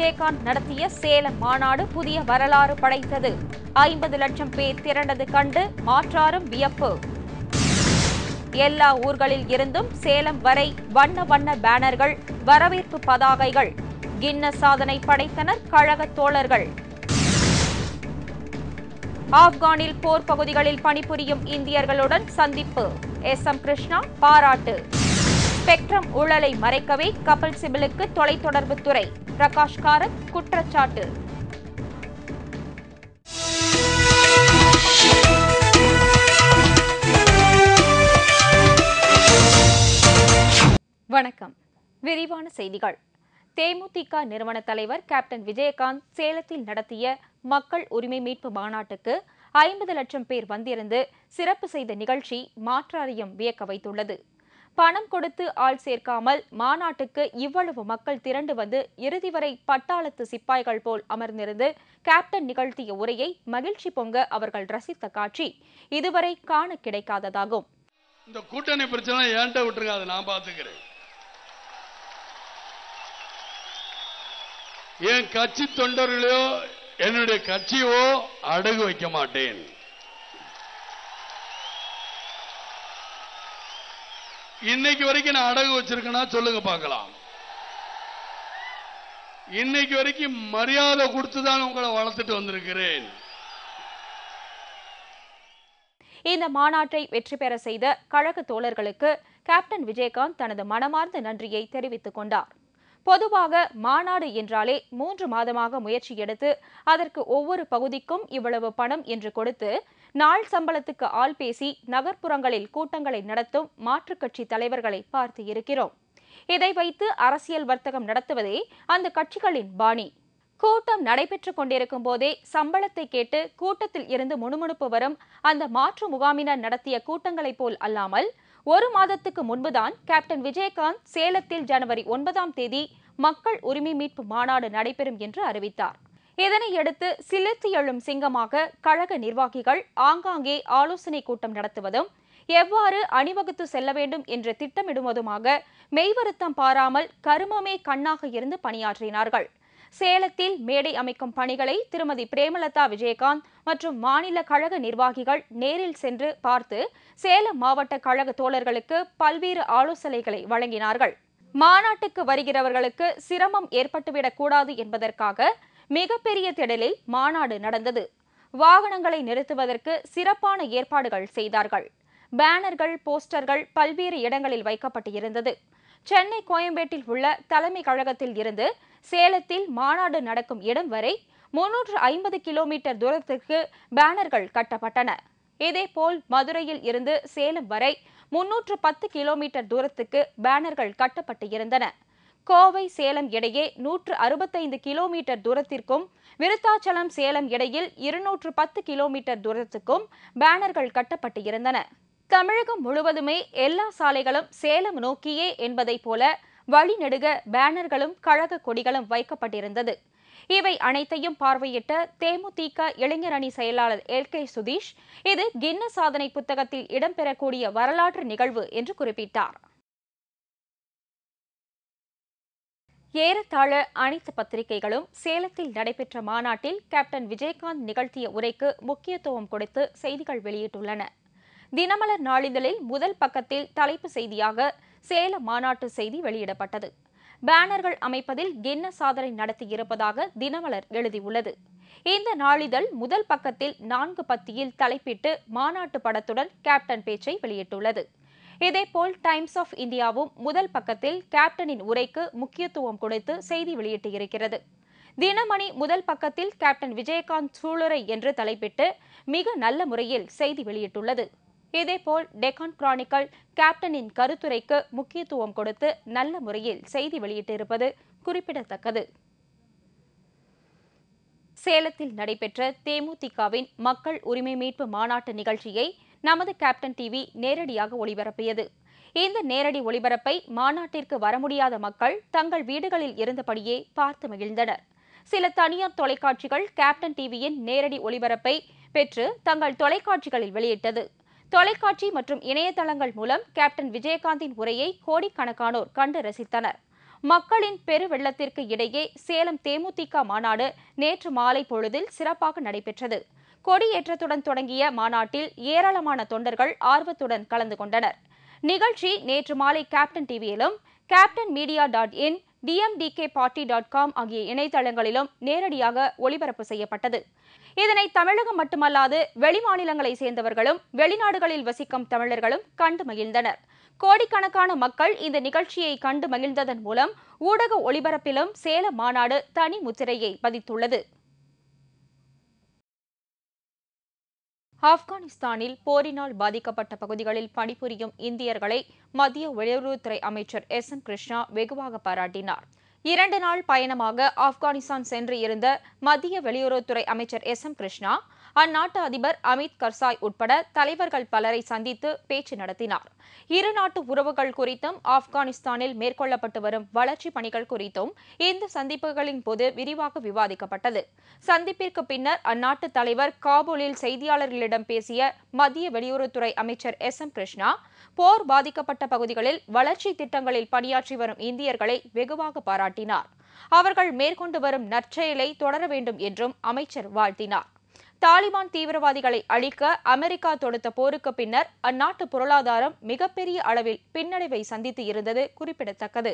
விஜயகாந்த் நடத்திய சேலம் மாநாடு புதிய வரலாறு படைத்தது. 50 லட்சம் பேர் திரண்டது கண்டு மாற்றாரும் வியப்பு. எல்லா ஊர்களில் இருந்தும் சேலம் வரை வண்ண வண்ண பேனர்கள், வரவேற்பு பதாகைகள். கின்னஸ் சாதனை படைத்தனர் கழக தோழர்கள். ஆப்கானில் போர் பகுதிகளில் பணிபுரியும் இந்தியர்களுடன் சந்திப்பு. எஸ்.எம். கிருஷ்ணா பாராட்டு. ஸ்பெக்ட்ரம் ஊழலை மறைக்கவே கபில் சிபலுக்கு தொலைத்தொடர்புத்துறை. பிரகாஷ் காரத் குற்றச்சாட்டு. வணக்கம். விரிவான செய்திகள். தேமுதிக நிறுவன தலைவர் கேப்டன் விஜயகாந்த் சேலத்தில் நடத்திய மக்கள் உரிமை மீட்பு மாநாட்டுக்கு 50 லட்சம் பேர் வந்திருந்து சிறப்பு செய்த நிகழ்ச்சி மாற்றாரையும் வியக்க வைத்துள்ளது. பணம் கொடுத்து ஆள் சேர்க்காமல் மாநாட்டுக்கு இவ்வளவு மக்கள் திரண்டு வந்து இறுதி வரை பட்டாளத்து சிப்பாய்கள் போல் அமர்ந்திருந்து கேப்டன் நிகழ்த்திய உரையை மகிழ்ச்சி பொங்க அவர்கள் ரசித்த காட்சி இதுவரை காண கிடைக்காததாகும். இந்த கூட்டணி பிரச்சனை ஏன்ட்ட விட்டுருங்க, அதை நான் பார்த்துக்கிறேன். என் கட்சி தொண்டர்களையோ என்னுடைய கட்சியோ அடகு வைக்க மாட்டேன். இன்னைக்கு வரைக்கும் நான் அடகு வச்சிருக்கேன்னா சொல்லுங்க பார்க்கலாம். இன்னைக்கு வரைக்கும் மரியாதை கொடுத்துதான் உங்களை வளர்த்துட்டு வந்திருக்கிறேன். இந்த மாநாட்டை வெற்றி பெற செய்த கழக தோழர்களுக்கு கேப்டன் விஜயகாந்த் தனது மனமார்ந்த நன்றியை தெரிவித்துக் கொண்டார். பொதுவாக மாநாடு என்றாலே 3 மாதமாக முயற்சி எடுத்து அதற்கு ஒவ்வொரு பகுதிக்கும் இவ்வளவு பணம் என்று கொடுத்து நாள் சம்பளத்துக்கு ஆள் பேசி நகர்ப்புறங்களில் கூட்டங்களை நடத்தும் மாற்றுக் கட்சி தலைவர்களை பார்த்து இருக்கிறோம். இதை வைத்து அரசியல் வர்த்தகம் நடத்துவதே அந்த கட்சிகளின் பாணி. கூட்டம் நடைபெற்றுக் கொண்டிருக்கும் போதே சம்பளத்தை கேட்டு கூட்டத்தில் இருந்து முணுமுணுப்பு வரும் அந்த மாற்று முகாமினர் நடத்திய கூட்டங்களைப் போல் அல்லாமல் 1 மாதத்துக்கு முன்புதான் கேப்டன் விஜயகாந்த் சேலத்தில் ஜனவரி 9ஆம் தேதி மக்கள் உரிமை மீட்பு மாநாடு நடைபெறும் என்று அறிவித்தார். இதனையடுத்து சிலிர்த்து எழும் சிங்கமாக கழக நிர்வாகிகள் ஆங்காங்கே ஆலோசனை கூட்டம் நடத்துவதும் எவ்வாறு அணிவகுத்து செல்ல வேண்டும் என்று திட்டமிடுவதுமாக மெய்வருத்தம் பாராமல் கருமமே கண்ணாக இருந்து பணியாற்றினார்கள். சேலத்தில் மேடை அமைக்கும் பணிகளை திருமதி பிரேமலதா விஜயகாந்த் மற்றும் மாநில கழக நிர்வாகிகள் நேரில் சென்று பார்த்து சேலம் மாவட்ட கழக தோழர்களுக்கு பல்வேறு ஆலோசனைகளை வழங்கினார்கள். மாநாட்டுக்கு வருகிறவர்களுக்கு சிரமம் ஏற்பட்டுவிடக் கூடாது என்பதற்காக மிகப்பெரிய திடலில் மாநாடு நடந்தது. வாகனங்களை நிறுத்துவதற்கு சிறப்பான ஏற்பாடுகள் செய்தார்கள். பேனர்கள், போஸ்டர்கள் பல்வேறு இடங்களில் வைக்கப்பட்டு இருந்தது. சென்னை கோயம்பேட்டில் உள்ள தலைமை கழகத்தில் இருந்து சேலத்தில் மாநாடு நடக்கும் இடம் வரை 350 கிலோமீட்டர் தூரத்திற்கு பேனர்கள் கட்டப்பட்டன. இதேபோல் மதுரையில் இருந்து சேலம் வரை 310 கிலோமீட்டர் தூரத்துக்கு பேனர்கள் கட்டப்பட்டு இருந்தன. கோவை சேலம் இடையே 165 கிலோமீட்டர் தூரத்திற்கும் விருத்தாச்சலம் சேலம் இடையில் 210 கிலோமீட்டர் தூரத்துக்கும் பேனர்கள் கட்டப்பட்டு இருந்தன. தமிழகம் முழுவதுமே எல்லா சாலைகளும் சேலம் நோக்கியே என்பதை போல வழிநெடுக பேனர்களும் கழக கொடிகளும் வைக்கப்பட்டிருந்தது. இவை அனைத்தையும் பார்வையிட்ட தேமுதிக இளைஞர் அணி செயலாளர் எல்.கே. சுதீஷ், இது கின்னஸ் சாதனை புத்தகத்தில் இடம்பெறக்கூடிய வரலாற்று நிகழ்வு என்று குறிப்பிட்டார். ஏறத்தாழ அனைத்து பத்திரிகைகளும் சேலத்தில் நடைபெற்ற மாநாட்டில் கேப்டன் விஜயகாந்த் நிகழ்த்திய உரைக்கு முக்கியத்துவம் கொடுத்து செய்திகள் வெளியிட்டுள்ளன. தினமலர் நாளிதழில் முதல் பக்கத்தில் தலைப்பு செய்தியாக சேலம் மாநாட்டு செய்தி வெளியிடப்பட்டது. பேனர்கள் அமைப்பதில் கின்னஸ் சாதனை நடத்தியிருப்பதாக தினமலர் எழுதியுள்ளது. இந்த நாளிதழ் முதல் பக்கத்தில் 4 பத்தியில் தலைப்பிட்டு மாநாட்டு படத்துடன் கேப்டன் பேச்சை வெளியிட்டுள்ளது. இதேபோல் டைம்ஸ் ஆஃப் இந்தியாவும் முதல் பக்கத்தில் கேப்டனின் உரைக்கு முக்கியத்துவம் கொடுத்து செய்தி வெளியிட்டிருக்கிறது. தினமணி முதல் பக்கத்தில் கேப்டன் விஜயகாந்த் சூளுரை என்று தலைப்பிட்டு மிக நல்ல முறையில் செய்தி வெளியிட்டுள்ளது. இதேபோல் டெக்கான் கிரானிக்கல் கேப்டனின் கருத்துரைக்கு முக்கியத்துவம் கொடுத்து நல்ல முறையில் செய்தி வெளியிட்டிருப்பது குறிப்பிடத்தக்கது. சேலத்தில் நடைபெற்ற தேமுதிகவின் மக்கள் உரிமை மீட்பு மாநாட்டு நிகழ்ச்சியை நமது கேப்டன் டிவி நேரடியாக ஒளிபரப்பியது. இந்த நேரடி ஒளிபரப்பை மாநாட்டிற்கு வர முடியாத மக்கள் தங்கள் வீடுகளில் இருந்தபடியே பார்த்து மகிழ்ந்தனர். சில தனியார் தொலைக்காட்சிகள் கேப்டன் டிவியின் நேரடி ஒளிபரப்பை பெற்று தங்கள் தொலைக்காட்சிகளில் வெளியிட்டது. தொலைக்காட்சி மற்றும் இணையதளங்கள் மூலம் கேப்டன் விஜயகாந்தின் உரையை கோடிக்கணக்கானோர் கண்டு ரசித்தனர். மக்களின் பெருவெள்ளத்திற்கு இடையே சேலம் தேமுதிக மாநாடு நேற்று மாலை பொழுதில் சிறப்பாக நடைபெற்றது. கொடியேற்றத்துடன் தொடங்கிய மாநாட்டில் ஏராளமான தொண்டர்கள் ஆர்வத்துடன் கலந்து கொண்டனர். நிகழ்ச்சி நேற்று மாலை கேப்டன் டிவியிலும், கேப்டன் மீடியா.in, dmdkparty.com ஆகிய இணையதளங்களிலும் நேரடியாக ஒளிபரப்பு செய்யப்பட்டது. இதனை தமிழகம் மட்டுமல்லாது வெளிமாநிலங்களை சேர்ந்தவர்களும் வெளிநாடுகளில் வசிக்கும் தமிழர்களும் கண்டு மகிழ்ந்தனர். கோடிக்கணக்கான மக்கள் இந்த நிகழ்ச்சியை கண்டு மகிழ்ந்ததன் மூலம் ஊடக ஒளிபரப்பிலும் சேலம் மாநாடு தனி முத்திரையை பதித்துள்ளது. ஆப்கானிஸ்தானில் போரினால் பாதிக்கப்பட்ட பகுதிகளில் பணிபுரியும் இந்தியர்களை மத்திய வெளியுறவுத்துறை அமைச்சர் எஸ்.எம். கிருஷ்ணா வெகுவாக பாராட்டினார். 2 நாள் பயணமாக ஆப்கானிஸ்தான் சென்று இருந்த மத்திய வெளியுறவுத்துறை அமைச்சர் எஸ்.எம். கிருஷ்ணா அந்நாட்டு அதிபர் அமித் கர்சாய் உட்பட தலைவர்கள் பலரை சந்தித்து பேச்சு நடத்தினார். இரு நாட்டு உறவுகள் குறித்தும் ஆப்கானிஸ்தானில் மேற்கொள்ளப்பட்டு வரும் வளர்ச்சிப் பணிகள் குறித்தும் இந்த சந்திப்புகளின் போது விரிவாக விவாதிக்கப்பட்டது. சந்திப்பிற்கு பின்னர் அந்நாட்டு தலைவர் காபூலில் செய்தியாளர்களிடம் பேசிய மத்திய வெளியுறவுத்துறை அமைச்சர் எஸ்.எம். கிருஷ்ணா போர் பாதிக்கப்பட்ட பகுதிகளில் வளர்ச்சி திட்டங்களில் பணியாற்றி வரும் இந்தியர்களை வெகுவாக பாராட்டினார். அவர்கள் மேற்கொண்டு வரும் நற்செயலை தொடர வேண்டும் என்றும் அமைச்சர் வாழ்த்தினார். தாலிபான் தீவிரவாதிகளை அழிக்க அமெரிக்கா தொடுத்த போருக்கு பின்னர் அந்நாட்டு பொருளாதாரம் மிகப்பெரிய அளவில் பின்னடைவை சந்தித்து இருந்தது குறிப்பிடத்தக்கது.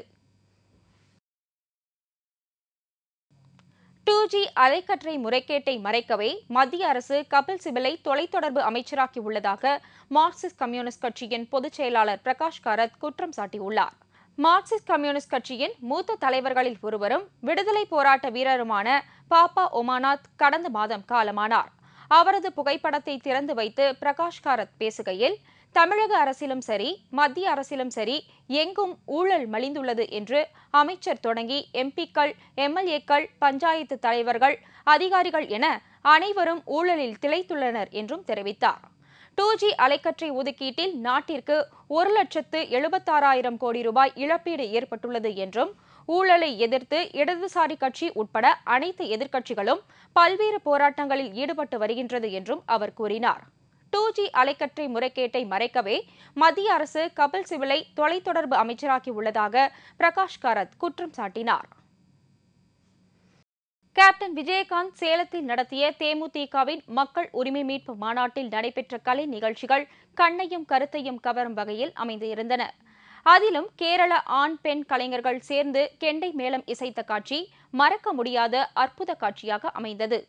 2G அலைக்கற்றை முறைகேட்டை மறைக்கவே மத்திய அரசு கபில் சிபலை தொலைத்தொடர்பு அமைச்சராக்கியுள்ளதாக மார்க்சிஸ்ட் கம்யூனிஸ்ட் கட்சியின் பொதுச் செயலாளர் பிரகாஷ் காரத் குற்றம் சாட்டியுள்ளார். மார்க்சிஸ்ட் கம்யூனிஸ்ட் கட்சியின் மூத்த தலைவர்களில் ஒருவரும் விடுதலை போராட்ட வீரருமான பாப்பா ஒமாநாத் கடந்த மாதம் காலமானார். அவரது புகைப்படத்தை திறந்து வைத்து பிரகாஷ் காரத் பேசுகையில், தமிழக அரசிலும் சரி மத்திய அரசிலும் சரி எங்கும் ஊழல் மலிந்துள்ளது என்று அமைச்சர் தொடங்கி எம்பிக்கள், எம்எல்ஏக்கள், பஞ்சாயத்து தலைவர்கள், அதிகாரிகள் என அனைவரும் ஊழலில் திளைத்துள்ளனர் என்றும் தெரிவித்தார். 2G அலைக்கற்றை ஒதுக்கீட்டில் நாட்டிற்கு 1,76,000 கோடி ரூபாய் இழப்பீடு ஏற்பட்டுள்ளது என்றும், ஊழலை எதிர்த்து இடதுசாரி கட்சி உட்பட அனைத்து எதிர்க்கட்சிகளும் பல்வேறு போராட்டங்களில் ஈடுபட்டு வருகின்றது என்றும் அவர் கூறினார். 2G அலைக்கற்றை முறைகேட்டை மறைக்கவே மத்திய அரசு கபில் சிபலை தொலைத்தொடர்பு அமைச்சராக்கியுள்ளதாக பிரகாஷ் காரத் குற்றம் சாட்டினார். கேப்டன் விஜயகாந்த் சேலத்தில் நடத்திய தேமுதிகவின் மக்கள் உரிமை மீட்பு மாநாட்டில் நடைபெற்ற கலை நிகழ்ச்சிகள் கண்ணையும் கருத்தையும் கவரும் வகையில் அமைந்திருந்தன. அதிலும் கேரள ஆண், பெண் கலைஞர்கள் சேர்ந்து கெண்டை மேளம் இசைத்த காட்சி மறக்க முடியாத அற்புத காட்சியாக அமைந்தது.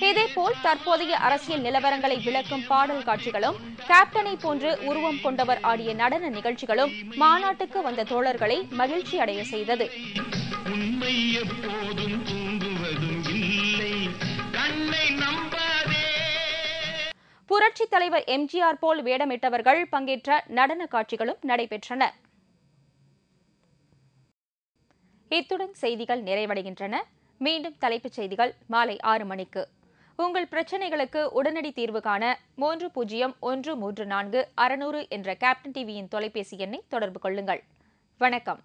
இதேபோல் தற்போதைய அரசியல் நிலவரங்களை விளக்கும் பாடல் காட்சிகளும், கேப்டனை போன்று உருவம் கொண்டவர் ஆடிய நடன நிகழ்ச்சிகளும் மாநாட்டுக்கு வந்த தோழர்களை மகிழ்ச்சி அடைய செய்தது. புரட்சித் தலைவர் எம்ஜிஆர் போல் வேடமிட்டவர்கள் பங்கேற்ற நடன காட்சிகளும் நடைபெற்றன. இத்துடன் செய்திகள் நிறைவடைகின்றன. மீண்டும் தலைப்புச் செய்திகள் மாலை 6 மணிக்கு. உங்கள் பிரச்சனைகளுக்கு உடனடி தீர்வு காண 30134600 என்ற கேப்டன் டிவியின் தொலைபேசி எண்ணை தொடர்பு கொள்ளுங்கள். வணக்கம்.